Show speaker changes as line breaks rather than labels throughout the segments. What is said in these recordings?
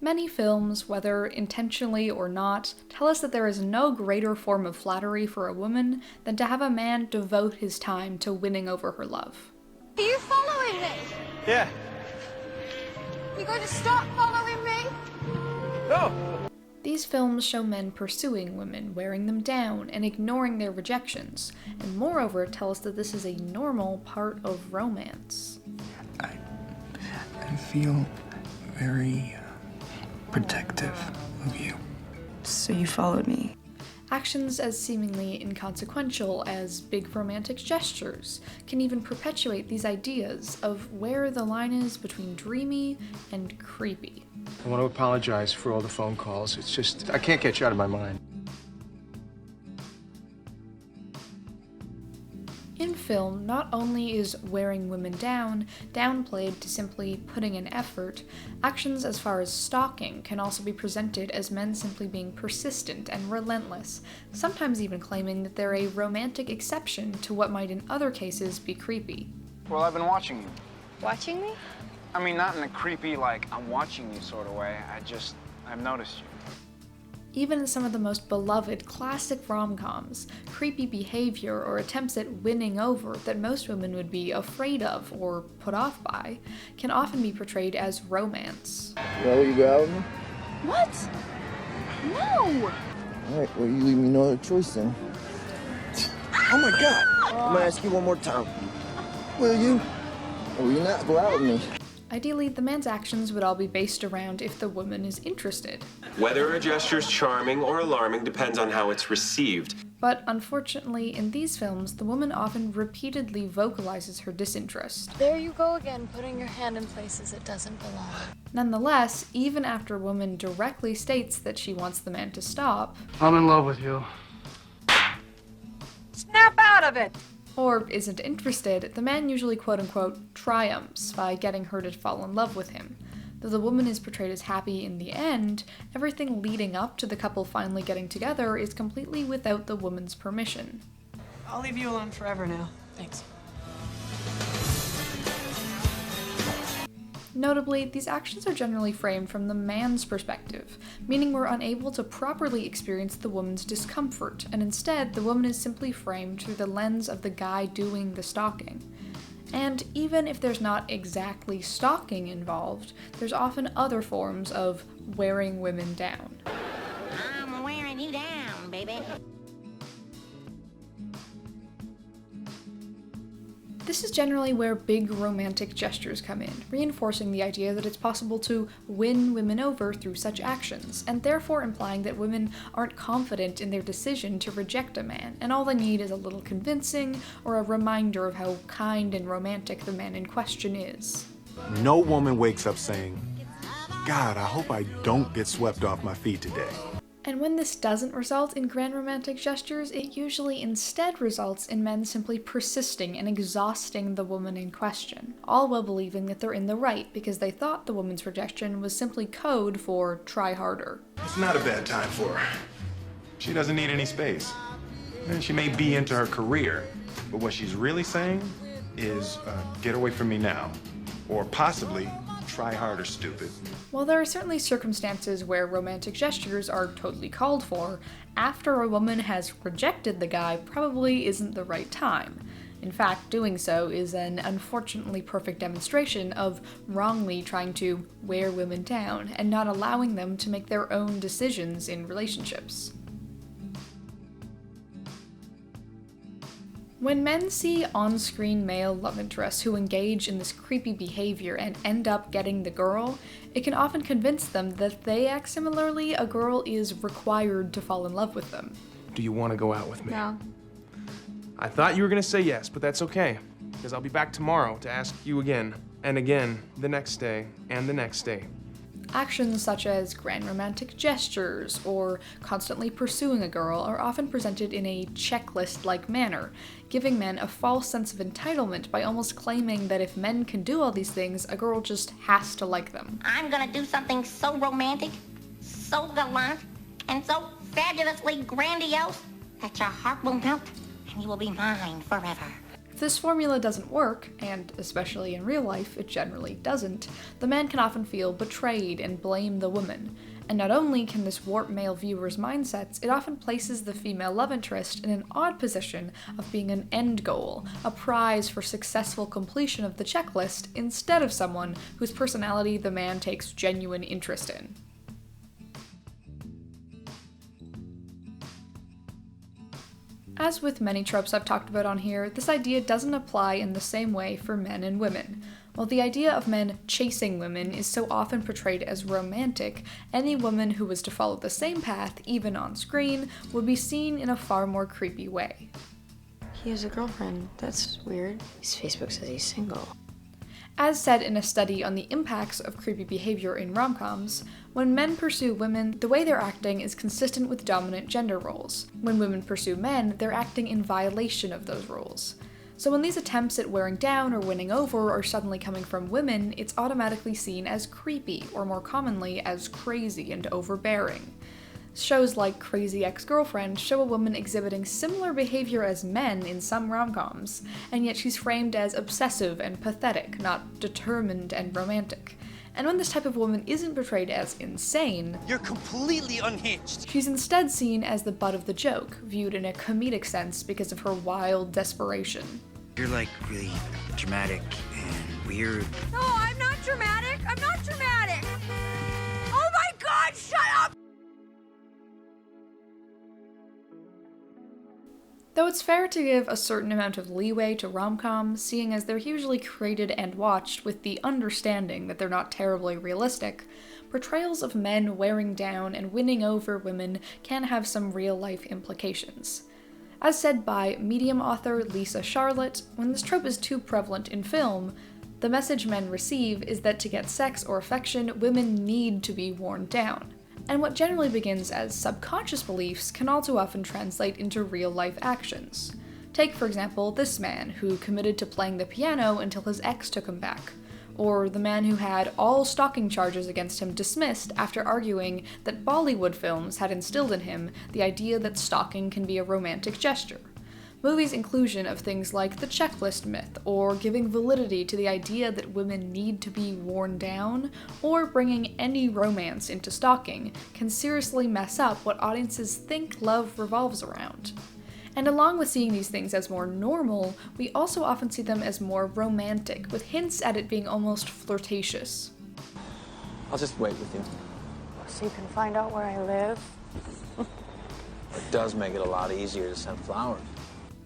Many films, whether intentionally or not, tell us that there is no greater form of flattery for a woman than to have a man devote his time to winning over her love.
Are you following me?
Yeah.
You going to stop following me?
No.
These films show men pursuing women, wearing them down, and ignoring their rejections, and moreover tell us that this is a normal part of romance.
I feel very protective of you.
So you followed me.
Actions as seemingly inconsequential as big romantic gestures can even perpetuate these ideas of where the line is between dreamy and creepy.
I want to apologize for all the phone calls. It's just, I can't get you out of my mind.
In film, not only is wearing women down downplayed to simply putting in effort, actions as far as stalking can also be presented as men simply being persistent and relentless, sometimes even claiming that they're a romantic exception to what might in other cases be creepy.
Well, I've been watching you.
Watching me?
I mean, not in a creepy, like, I'm watching you sort of way. I've noticed you.
Even in some of the most beloved classic rom-coms, creepy behavior or attempts at winning over that most women would be afraid of or put off by can often be portrayed as romance.
Well, you go out with me?
What? No!
Alright, well, you leave me no other choice then. Oh my God! I'm gonna ask you one more time. Will you? Or will you not go out with me?
Ideally, the man's actions would all be based around if the woman is interested.
Whether a gesture is charming or alarming depends on how it's received.
But unfortunately, in these films, the woman often repeatedly vocalizes her disinterest.
There you go again, putting your hand in places it doesn't belong.
Nonetheless, even after a woman directly states that she wants the man to stop,
I'm in love with you.
Snap out of it!
or isn't interested, the man usually quote-unquote triumphs by getting her to fall in love with him. Though the woman is portrayed as happy in the end, everything leading up to the couple finally getting together is completely without the woman's permission.
I'll leave you alone forever now. Thanks.
Notably, these actions are generally framed from the man's perspective, meaning we're unable to properly experience the woman's discomfort, and instead, the woman is simply framed through the lens of the guy doing the stalking. And even if there's not exactly stalking involved, there's often other forms of wearing women down.
I'm wearing you down, baby.
This is generally where big romantic gestures come in, reinforcing the idea that it's possible to win women over through such actions, and therefore implying that women aren't confident in their decision to reject a man, and all they need is a little convincing or a reminder of how kind and romantic the man in question is.
No woman wakes up saying, God, I hope I don't get swept off my feet today.
And when this doesn't result in grand romantic gestures, it usually instead results in men simply persisting and exhausting the woman in question, all while believing that they're in the right because they thought the woman's rejection was simply code for try harder.
It's not a bad time for her. She doesn't need any space. And she may be into her career, but what she's really saying is, get away from me now. Or possibly, try harder, stupid.
While there are certainly circumstances where romantic gestures are totally called for, after a woman has rejected the guy probably isn't the right time. In fact, doing so is an unfortunately perfect demonstration of wrongly trying to wear women down and not allowing them to make their own decisions in relationships. When men see on-screen male love interests who engage in this creepy behavior and end up getting the girl, it can often convince them that if they act similarly, a girl is required to fall in love with them.
Do you want to go out with me?
No.
I thought you were going to say yes, but that's okay, because I'll be back tomorrow to ask you again, and again, the next day, and the next day.
Actions such as grand romantic gestures or constantly pursuing a girl are often presented in a checklist-like manner, giving men a false sense of entitlement by almost claiming that if men can do all these things, a girl just has to like them.
I'm gonna do something so romantic, so gallant, and so fabulously grandiose that your heart will melt and you will be mine forever.
If this formula doesn't work, and especially in real life it generally doesn't, the man can often feel betrayed and blame the woman. And not only can this warp male viewers' mindsets, it often places the female love interest in an odd position of being an end goal, a prize for successful completion of the checklist, instead of someone whose personality the man takes genuine interest in. As with many tropes I've talked about on here, this idea doesn't apply in the same way for men and women. While the idea of men chasing women is so often portrayed as romantic, any woman who was to follow the same path, even on screen, would be seen in a far more creepy way.
He has a girlfriend. That's weird. His Facebook says he's single.
As said in a study on the impacts of creepy behavior in rom-coms, when men pursue women, the way they're acting is consistent with dominant gender roles. When women pursue men, they're acting in violation of those roles. So when these attempts at wearing down or winning over are suddenly coming from women, it's automatically seen as creepy, or more commonly, as crazy and overbearing. Shows like Crazy Ex-Girlfriend show a woman exhibiting similar behavior as men in some rom-coms, and yet she's framed as obsessive and pathetic, not determined and romantic. And when this type of woman isn't portrayed as insane,
you're completely unhinged.
She's instead seen as the butt of the joke, viewed in a comedic sense because of her wild desperation.
You're like really dramatic and weird.
No, I'm not dramatic. I'm not dramatic. Oh my God, shut up!
Though it's fair to give a certain amount of leeway to rom-coms, seeing as they're usually created and watched with the understanding that they're not terribly realistic, portrayals of men wearing down and winning over women can have some real-life implications. As said by Medium author Lisa Charlotte, when this trope is too prevalent in film, the message men receive is that to get sex or affection, women need to be worn down. And what generally begins as subconscious beliefs can all too often translate into real-life actions. Take, for example, this man who committed to playing the piano until his ex took him back, or the man who had all stalking charges against him dismissed after arguing that Bollywood films had instilled in him the idea that stalking can be a romantic gesture. Movies' inclusion of things like the checklist myth, or giving validity to the idea that women need to be worn down, or bringing any romance into stalking, can seriously mess up what audiences think love revolves around. And along with seeing these things as more normal, we also often see them as more romantic, with hints at it being almost flirtatious.
I'll just wait with you.
So you can find out where I live?
It does make it a lot easier to send flowers.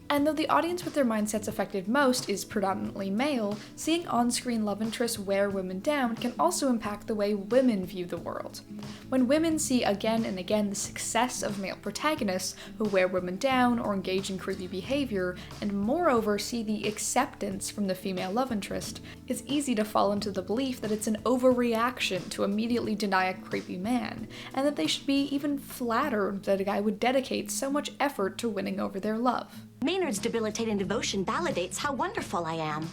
And though the audience with their mindsets affected most is predominantly male, seeing on-screen love interests wear women down can also impact the way women view the world. When women see again and again the success of male protagonists who wear women down or engage in creepy behavior, and moreover see the acceptance from the female love interest, it's easy to fall into the belief that it's an overreaction to immediately deny a creepy man, and that they should be even flattered that a guy would dedicate so much effort to winning over their love.
Maynard's debilitating devotion validates how wonderful I am.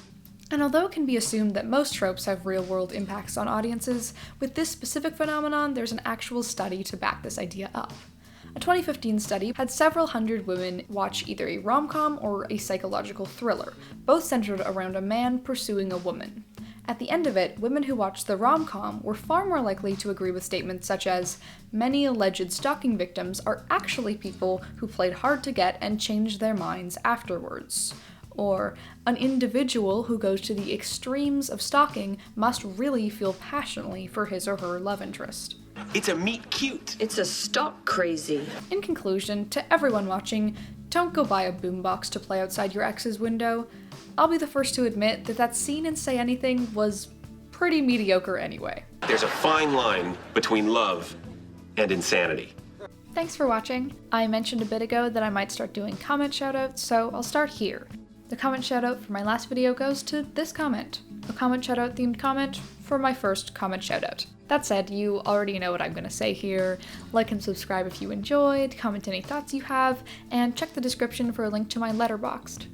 And although it can be assumed that most tropes have real-world impacts on audiences, with this specific phenomenon, there's an actual study to back this idea up. A 2015 study had several hundred women watch either a rom-com or a psychological thriller, both centered around a man pursuing a woman. At the end of it, women who watched the rom-com were far more likely to agree with statements such as, "Many alleged stalking victims are actually people who played hard to get and changed their minds afterwards." Or, "An individual who goes to the extremes of stalking must really feel passionately for his or her love interest."
It's a meet cute.
It's a stalk crazy.
In conclusion, to everyone watching, don't go buy a boombox to play outside your ex's window. I'll be the first to admit that scene in Say Anything was pretty mediocre anyway.
There's a fine line between love and insanity.
Thanks for watching. I mentioned a bit ago that I might start doing comment shoutouts, so I'll start here. The comment shoutout for my last video goes to this comment. A comment shoutout themed comment for my first comment shoutout. That said, you already know what I'm going to say here. Like and subscribe if you enjoyed, comment any thoughts you have, and check the description for a link to my Letterboxd.